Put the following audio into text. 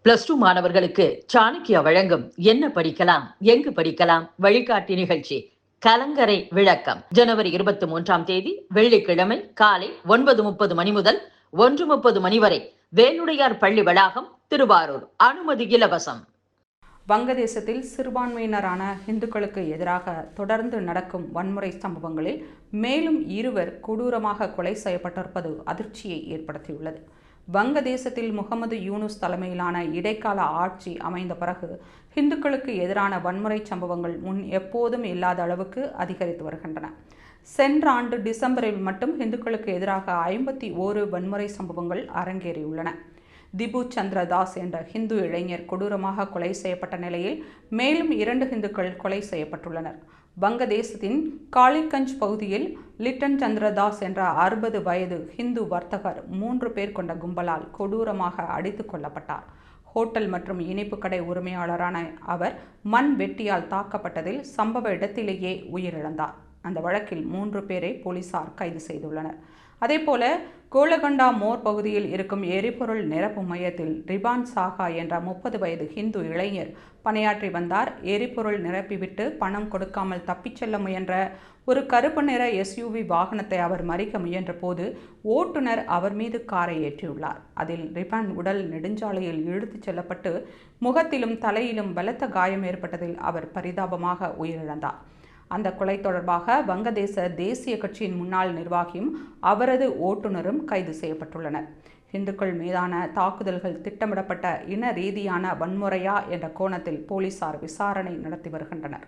+2 மாணவர்களுக்கு சாணக்கியா வழங்கும் என்ன படிக்கலாம் எங்கு படிக்கலாம் வழிகாட்டி நிகழ்ச்சி கலங்கரை விளக்கம் ஜனவரி 23ஆம் தேதி வெள்ளிக்கிழமை காலை 9:30 மணி முதல் 1:30 மணி வரை வேலுடையார் பள்ளி வளாகம், திருவாரூர். அனுமதி இலவசம். வங்கதேசத்தில் சிறுபான்மையினரான இந்துக்களுக்கு எதிராக தொடர்ந்து நடக்கும் வன்முறை சம்பவங்களில் மேலும் 2 கொடூரமாக கொலை செய்யப்பட்டிருப்பது அதிர்ச்சியை ஏற்படுத்தியுள்ளது. வங்கதேசத்தில் முகமது யூனுஸ் தலைமையிலான இடைக்கால ஆட்சி அமைந்த பிறகு இந்துக்களுக்கு எதிரான வன்முறை சம்பவங்கள் முன் எப்போதும் இல்லாத அளவுக்கு அதிகரித்து வருகின்றன. சென்ற ஆண்டு டிசம்பரில் மட்டும் இந்துக்களுக்கு எதிராக 51 வன்முறை சம்பவங்கள் அரங்கேறியுள்ளன. திபு சந்திர தாஸ் என்ற ஹிந்து இளைஞர் கொடூரமாக கொலை செய்யப்பட்ட நிலையில் மேலும் 2 இந்துக்கள் கொலை செய்யப்பட்டுள்ளனர். வங்கதேசத்தின் காளிகஞ்ச் பகுதியில் லிட்டன் சந்திரதாஸ் என்ற 60 வயது ஹிந்து வர்த்தகர் 3 பேர் கொண்ட கும்பலால் கொடூரமாக அடித்து கொல்லப்பட்டார். ஹோட்டல் மற்றும் இனிப்பு கடை உரிமையாளரான அவர் மண் வெட்டியால் தாக்கப்பட்டதில் சம்பவ இடத்திலேயே உயிரிழந்தார். அந்த வழக்கில் 3 பேரை போலீசார் கைது செய்துள்ளனர். அதேபோல கோலகண்டா மோர் பகுதியில் இருக்கும் எரிபொருள் நிரப்பு மையத்தில் ரிபான் சாகா என்ற 30 வயது ஹிந்து இளைஞர் பணியாற்றி வந்தார். எரிபொருள் நிரப்பிவிட்டு பணம் கொடுக்காமல் தப்பிச் செல்ல முயன்ற ஒரு கருப்பு நிற SUV வாகனத்தை அவர் மறிக்க முயன்ற போது ஓட்டுநர் அவர் மீது காரை ஏற்றியுள்ளார். அதில் ரிபான் உடல் நெடுஞ்சாலையில் இழுத்துச் செல்லப்பட்டு முகத்திலும் தலையிலும் பலத்த காயம் ஏற்பட்டதில் அவர் பரிதாபமாக உயிரிழந்தார். அந்த கொலை தொடர்பாக வங்கதேச தேசிய கட்சியின் முன்னாள் நிர்வாகியும் அவரது ஓட்டுநரும் கைது செய்யப்பட்டுள்ளனர். இந்துக்கள் மீதான தாக்குதல்கள் திட்டமிடப்பட்ட இன ரீதியான வன்முறையா என்ற கோணத்தில் போலீசார் விசாரணை நடத்தி வருகின்றனர்.